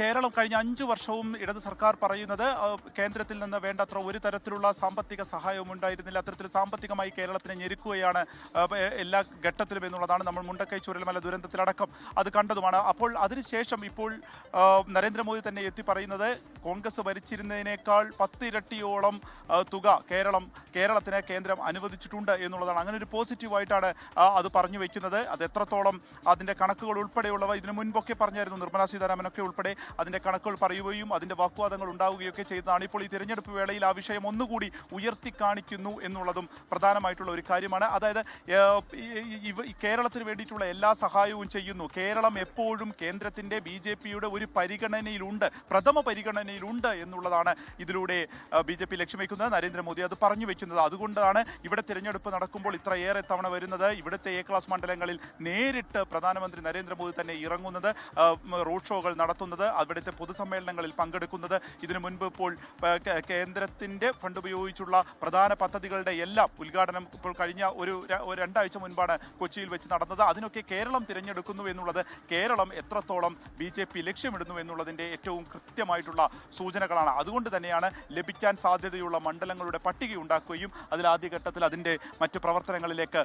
കേരളം കഴിഞ്ഞ 5 വർഷവും ഇടത് സർക്കാർ പറയുന്നത് കേന്ദ്രത്തിൽ നിന്ന് വേണ്ടത്ര ഒരു തരത്തിലുള്ള സാമ്പത്തിക സഹായവും ഉണ്ടായിരുന്നില്ല. അത്തരത്തിൽ സാമ്പത്തികമായി കേരളത്തിനെ ഞെരുക്കുകയാണ് എല്ലാ ഘട്ടത്തിലും എന്നുള്ളതാണ് നമ്മൾ മുണ്ടക്കൈ ചുരൽമല ദുരന്തത്തിലടക്കം അത് കണ്ടതുമാണ്. അപ്പോൾ അതിനുശേഷം ഇപ്പോൾ നരേന്ദ്രമോദി തന്നെ എത്തി പറയുന്നത് കോൺഗ്രസ് ഭരിച്ചിരുന്നതിനേക്കാൾ 10 ഇരട്ടിയോളം തുക കേരളത്തിന് കേന്ദ്രം അനുവദിച്ചിട്ടുണ്ട് എന്നുള്ളതാണ്. അങ്ങനെ ഒരു പോസിറ്റീവായിട്ടാണ് അത് പറഞ്ഞു വെക്കുന്നത്. അത് എത്രത്തോളം അതിൻ്റെ കണക്കുകൾ ഉൾപ്പെടെയുള്ളവ ഇതിനു മുൻപൊക്കെ പറഞ്ഞായിരുന്നു. നിർമ്മലാ സീതാരാമനൊക്കെ ഉൾപ്പെടെ അതിൻ്റെ കണക്കുകൾ പറയുകയും അതിൻ്റെ വാഗ്വാദങ്ങൾ ഉണ്ടാവുകയൊക്കെ ചെയ്തതാണ്. ഇപ്പോൾ ഈ തിരഞ്ഞെടുപ്പ് വേളയിൽ ആ വിഷയം ഒന്നുകൂടി ഉയർത്തി കാണിക്കുന്നു എന്നുള്ളതും പ്രധാനമായിട്ടുള്ള ഒരു കാര്യമാണ്. അതായത് കേരളത്തിന് വേണ്ടിയിട്ടുള്ള എല്ലാ സഹായവും ചെയ്യുന്നു. കേരളം എപ്പോഴും കേന്ദ്രത്തിൻ്റെ BJPയുടെ ഒരു പരിഗണനയിലുണ്ട്, പ്രഥമ പരിഗണനയിലുണ്ട് എന്നുള്ളതാണ് ഇതിലൂടെ BJP ലക്ഷ്യം വയ്ക്കുന്നത്. നരേന്ദ്രമോദി അത് പറഞ്ഞു വെക്കുന്നത്. അതുകൊണ്ടാണ് ഇവിടെ തിരഞ്ഞെടുപ്പ് നടക്കുമ്പോൾ ഇത്രയേറെ തവണ വരുന്നത്. ഇവിടുത്തെ A ക്ലാസ് മണ്ഡലങ്ങളിൽ നേരിട്ട് പ്രധാനമന്ത്രി നരേന്ദ്രമോദി തന്നെ ഇറങ്ങുന്നത്, റോഡ് ഷോകൾ നടത്തുന്നത്, അവിടുത്തെ പൊതുസമ്മേളനങ്ങളിൽ പങ്കെടുക്കുന്നത്. ഇതിനു മുൻപ് ഇപ്പോൾ കേന്ദ്രത്തിൻ്റെ ഫണ്ട് ഉപയോഗിച്ചുള്ള പ്രധാന പദ്ധതികളുടെ എല്ലാം ഉദ്ഘാടനം ഇപ്പോൾ കഴിഞ്ഞ ഒരു 2 ആഴ്ച മുൻപാണ് കൊച്ചിയിൽ വെച്ച് നടന്നത്. അതിനൊക്കെ കേരളം തിരഞ്ഞെടുക്കുന്നു എന്നുള്ളത് കേരളം എത്രത്തോളം BJP ലക്ഷ്യമിടുന്നു എന്നുള്ളതിൻ്റെ ഏറ്റവും കൃത്യമായിട്ടുള്ള സൂചനകളാണ്. അതുകൊണ്ട് തന്നെയാണ് ലഭിക്കാൻ സാധ്യതയുള്ള മണ്ഡലങ്ങളുടെ പട്ടിക ഉണ്ടാക്കുകയും അതിൽ ആദ്യഘട്ടത്തിൽ അതിൻ്റെ മറ്റ് പ്രവർത്തനങ്ങളിലേക്ക്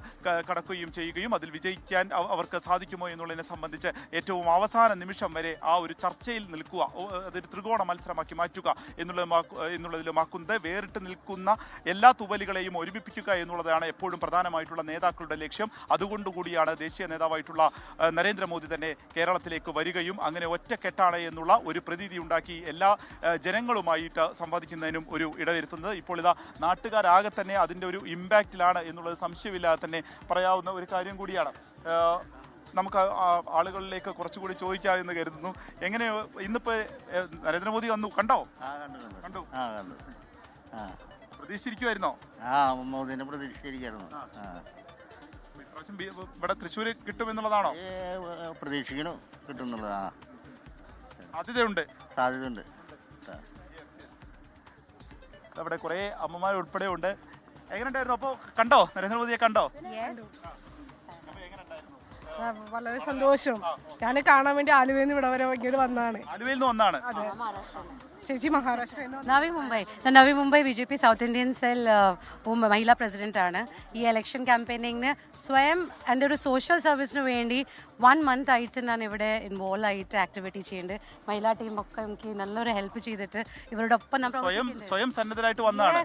കടക്കുകയും ചെയ്യുകയും അതിൽ വിജയിക്കാൻ അവർക്ക് സാധിക്കുമോ എന്നുള്ളതിനെ സംബന്ധിച്ച് ഏറ്റവും അവസാന നിമിഷം വരെ ആ ഒരു ചർച്ചയിൽ നിൽക്കുക, അതൊരു ത്രികോണ മത്സരമാക്കി മാറ്റുക എന്നുള്ളതിലുമാക്കുന്നത്. വേറിട്ട് നിൽക്കുന്ന എല്ലാ തുവലുകളെയും ഒരുമിപ്പിക്കുക എന്നുള്ളതാണ് എപ്പോഴും പ്രധാനമായിട്ടുള്ള നേതാക്കളുടെ ലക്ഷ്യം. അതുകൊണ്ടുകൂടിയാണ് ദേശീയ നേതാവായിട്ടുള്ള നരേന്ദ്രമോദി തന്നെ കേരളത്തിലേക്ക് വരികയും അങ്ങനെ ഒറ്റക്കെട്ടാണ് എന്നുള്ള ഒരു പ്രതീതി ഉണ്ടാക്കി എല്ലാ ജനങ്ങളുമായിട്ട് സംവാദിക്കുന്നതിനും ഒരു ഇടവരുത്തുന്നത്. ഇപ്പോൾ ഇതാ നാട്ടുകാരാകെ തന്നെ അതിൻ്റെ ഒരു ഇമ്പാക്റ്റിലാണ് എന്നുള്ളത് സംശയമില്ലാതെ തന്നെ പറയാവുന്ന ഒരു കാര്യം കൂടിയാണ്. നമുക്ക് ആളുകളിലേക്ക് കുറച്ചുകൂടി ചോദിക്കാമെന്ന് കരുതുന്നു. എങ്ങനെ ഇന്നിപ്പോ നരേന്ദ്രമോദി വന്നു കണ്ടോ? കണ്ടു. പ്രതീക്ഷിച്ചിരിക്കുമായിരുന്നോ? ഇവിടെ തൃശ്ശൂര് കിട്ടുമെന്നുള്ളതാണോ പ്രതീക്ഷിക്കണു? കിട്ടുന്നുള്ളതാ സാധ്യതയുണ്ട്. അവിടെ കുറെ അമ്മമാർ ഉൾപ്പെടെ ഉണ്ട്. എങ്ങനെ ഉണ്ടായിരുന്നു? അപ്പോ കണ്ടോ നരേന്ദ്രമോദിയെ? കണ്ടോ? വളരെ സന്തോഷം. ഞാൻ കാണാൻ വേണ്ടി ആലുവയിൽ നിന്ന് ഇവിടെ വരെ ഇങ്ങോട്ട് വന്നതാണ്. ആലുവയിൽ നിന്ന് വന്നാണ് ചേച്ചി? Maharashtra Navi Mumbai BJP south Indian cell Mahila president ആണ്. ഈ ഇലക്ഷൻ ക്യാമ്പയിനിങ്ങിന് സ്വയം എൻ്റെ ഒരു സോഷ്യൽ സർവീസിന് വേണ്ടി 1 month ആയിട്ട് ഞാൻ ഇവിടെ ഇൻവോൾവ് ആയിട്ട് ആക്ടിവിറ്റി ചെയ്യുന്നുണ്ട്. മഹിളാ ടീമൊക്കെ എനിക്ക് നല്ലൊരു ഹെൽപ്പ് ചെയ്തിട്ട് ഇവരോടൊപ്പം സ്വയം സന്നദ്ധരായിട്ട് വന്നതാണ്.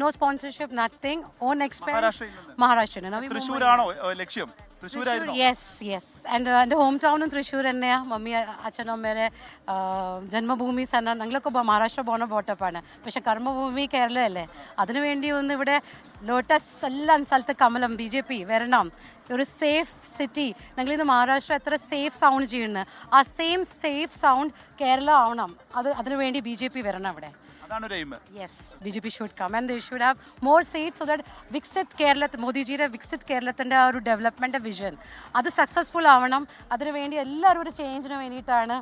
No sponsorship, nothing, own expense. Maharashtra തൃശ്ശൂരാണോ ലക്ഷ്യം? എൻ്റെ ഹോം ടൗണും തൃശ്ശൂർ തന്നെയാണ്. മമ്മി അച്ഛനും അമ്മയുടെ ജന്മഭൂമി സ്ഥലം. ഞങ്ങളൊക്കെ മഹാരാഷ്ട്ര പോണ ബോട്ടപ്പാണ്, പക്ഷെ കർമ്മഭൂമി കേരളമല്ലേ. അതിനുവേണ്ടി ഒന്ന് ഇവിടെ ലോട്ടസ് എല്ലാ സ്ഥലത്ത് കമലം BJP വരണം. ഒരു സേഫ് സിറ്റി. ഞങ്ങളിന്ന് മഹാരാഷ്ട്ര എത്ര സേഫ് സൗണ്ട് ചെയ്യുന്നത്, ആ സെയിം സേഫ് സൗണ്ട് കേരളം ആവണം. അതിനുവേണ്ടി BJP വരണം ഇവിടെ. Yes, BJP should come and they should have more seats so that Viksit Kerala, മോദിജിയുടെ Viksit കേരളത്തിൻ്റെ ആ ഒരു ഡെവലപ്മെന്റ് വിഷൻ അത് സക്സസ്ഫുൾ ആവണം. അതിനുവേണ്ടി എല്ലാവരും ഒരു ചേഞ്ചിന് വേണ്ടിയിട്ടാണ്.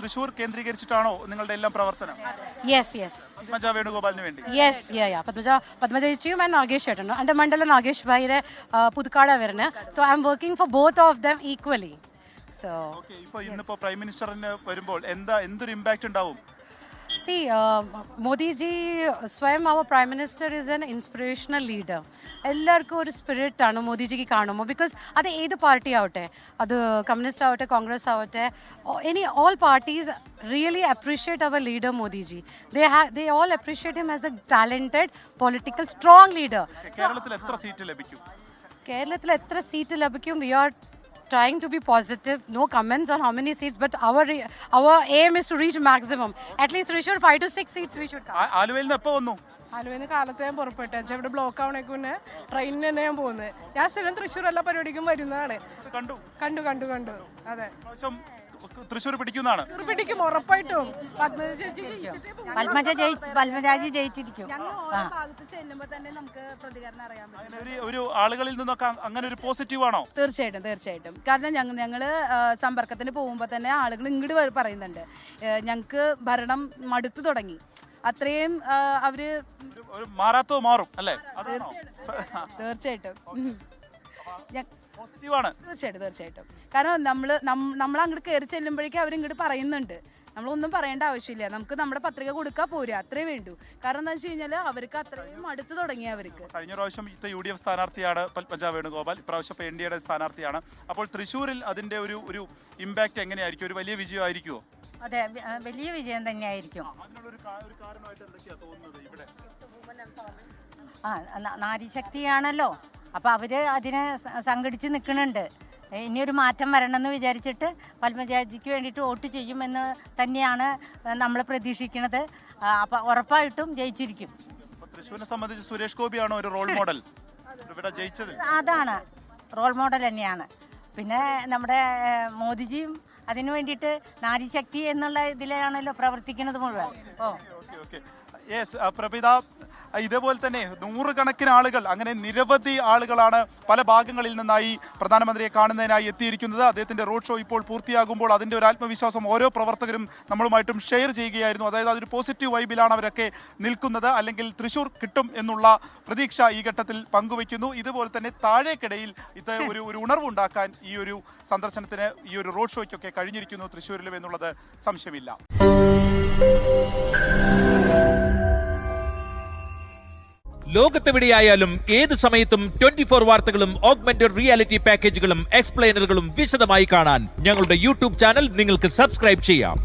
തൃശ്ശൂർ കേന്ദ്രീകരിച്ചിട്ടാണോ നിങ്ങളുടെ എല്ലാം പ്രവർത്തനം? പത്മജ വേണുഗോപാലിന് വേണ്ടി. പത്മജ ചേച്ചിയും ആൻഡ് നാഗേഷ് ചേട്ടനും. എൻ്റെ മണ്ഡലം നാഗേഷ് ഭായിയുടെ പുതുക്കാട വരുന്നത്. So I am working for both of them equally. So ഇന്നിപ്പോ പ്രൈം മിനിസ്റ്ററിന് വരുമ്പോൾ എന്തൊരു ഇമ്പാക്ട് ഉണ്ടാവും? See, Modi ji, സ്വയം our Prime Minister is an inspirational leader. എല്ലാവർക്കും ഒരു സ്പിരിറ്റ് ആണ് മോദിജിക്ക് കാണുമ്പോൾ. ബിക്കോസ് അത് ഏത് പാർട്ടി ആവട്ടെ, അത് കമ്മ്യൂണിസ്റ്റ് ആവട്ടെ, കോൺഗ്രസ് ആവട്ടെ, all parties really appreciate our leader Modiji. They all appreciate him as a talented, political, strong leader. കേരളത്തിൽ എത്ര സീറ്റ് ലഭിക്കും? കേരളത്തിൽ എത്ര സീറ്റ് ലഭിക്കും? We are trying to be positive. No comments on how many seats, but our aim is to reach maximum. At least we should 5 to 6 seats we should come. ആലുവയിൽ നിന്ന് എപ്പോ വന്നു? ആലുവയിൽ നിന്ന് കാലത്ത് ഞാൻ പുറപ്പെട്ടു. ഇവിടെ ബ്ലോക്ക് ആവണേക്ക് മുന്നേ ട്രെയിനിന് തന്നെ ഞാൻ പോകുന്നത്. ഞാൻ സ്ഥിരം തൃശ്ശൂർ എല്ലാ പരിപാടിക്കും വരുന്നതാണ്. കണ്ടു. അതെ, തൃശ്ശൂർ പിടിക്കുന്നതാണ്. പിടിക്കും ഉറപ്പായിട്ടും. പത്മജാജി ജയിച്ചിരിക്കും. ഒരു ആളുകളിൽ നിന്നൊക്കെ അങ്ങനെ ഒരു പോസിറ്റീവ് ആണോ? തീർച്ചയായിട്ടും. കാരണം ഞങ്ങള് സമ്പർക്കത്തിന് പോകുമ്പോൾ തന്നെ ആളുകൾ ഇങ്ങോട്ട് പറയുന്നുണ്ട്, ഞങ്ങൾക്ക് ഭരണം മടുത്തു തുടങ്ങി. അത്രയും അവര് മാറാത്തോ മാറും അല്ലേ? തീർച്ചയായിട്ടും. പോസിറ്റീവാണ്. തീർച്ചയായിട്ടും കാരണം നമ്മൾ അങ്ങോട്ട് കയറി ചെല്ലുമ്പോഴേക്കും അവരിങ്ങോട്ട് പറയുന്നുണ്ട്. നമ്മളൊന്നും പറയേണ്ട ആവശ്യമില്ല, നമുക്ക് നമ്മുടെ പത്രിക കൊടുക്കാൻ പോരാ, അത്രേ വേണ്ടൂ. കാരണം എന്താ വെച്ച് കഴിഞ്ഞാൽ അവർക്ക് അത്രയും അടുത്ത് തുടങ്ങി. അവർക്ക് കഴിഞ്ഞ പ്രാവശ്യം UDF സ്ഥാനാർത്ഥിയാണ് പത്മജ വേണുഗോപാൽ, ഇപ്രാവശ്യം NDAയുടെ സ്ഥാനാർത്ഥിയാണ്. അപ്പോൾ തൃശ്ശൂരിൽ അതിന്റെ ഒരു ഇമ്പാക്ട് എങ്ങനെയായിരിക്കും? ഒരു വലിയ വിജയമായിരിക്കുമോ? അതെ, വലിയ വിജയം തന്നെയായിരിക്കും. നാരീശക്തിയാണല്ലോ, അപ്പൊ അവര് അതിനെ സംഘടിച്ച് നിൽക്കുന്നുണ്ട്. ഇനിയൊരു മാറ്റം വരണമെന്ന് വിചാരിച്ചിട്ട് പത്മജാജിക്ക് വേണ്ടിയിട്ട് വോട്ട് ചെയ്യുമെന്ന് തന്നെയാണ് നമ്മൾ പ്രതീക്ഷിക്കുന്നത്. അപ്പൊ ഉറപ്പായിട്ടും ജയിച്ചിരിക്കും. തൃശ്ശൂരിനെ സംബന്ധിച്ച് സുരേഷ് ഗോപിയാണോ ഒരു റോൾ മോഡൽ ഇവിടെ ജയിച്ചത്? അതാണ് റോൾ മോഡൽ തന്നെയാണ്. പിന്നെ നമ്മുടെ മോദിജിയും അതിനു വേണ്ടിയിട്ട് നാരീശക്തി എന്നുള്ള ഇതിലാണല്ലോ പ്രവർത്തിക്കുന്നത് മുഴുവൻ. പ്രഭിത, ഇതേപോലെ തന്നെ നൂറുകണക്കിന് ആളുകൾ, അങ്ങനെ നിരവധി ആളുകളാണ് പല ഭാഗങ്ങളിൽ നിന്നായി പ്രധാനമന്ത്രിയെ കാണുന്നതിനായി എത്തിയിരിക്കുന്നത്. അദ്ദേഹത്തിന്റെ റോഡ് ഷോ ഇപ്പോൾ പൂർത്തിയാകുമ്പോൾ അതിന്റെ ഒരു ആത്മവിശ്വാസം ഓരോ പ്രവർത്തകരും നമ്മളുമായിട്ടും ഷെയർ ചെയ്യുകയായിരുന്നു. അതായത് അതൊരു പോസിറ്റീവ് വൈബിലാണ് അവരൊക്കെ നിൽക്കുന്നത്. അല്ലെങ്കിൽ തൃശ്ശൂർ കിട്ടും എന്നുള്ള പ്രതീക്ഷ ഈ ഘട്ടത്തിൽ പങ്കുവയ്ക്കുന്നു. ഇതുപോലെ തന്നെ താഴേക്കിടയിൽ ഇത് ഒരു ഉണർവുണ്ടാക്കാൻ ഈ ഒരു സന്ദർശനത്തിന്, ഈ ഒരു റോഡ് ഷോയ്ക്കൊക്കെ കഴിഞ്ഞിരിക്കുന്നു തൃശ്ശൂരിലും എന്നുള്ളത് സംശയമില്ല. ലോകത്തെവിടെയായാലും ഏത് സമയത്തും 24 വാർത്തകളും ഓഗ്മെന്റഡ് റിയാലിറ്റി പാക്കേജുകളും എക്സ്പ്ലെയിനറുകളും വിശദമായി കാണാൻ ഞങ്ങളുടെ യൂട്യൂബ് ചാനൽ നിങ്ങൾക്ക് സബ്സ്ക്രൈബ് ചെയ്യാം.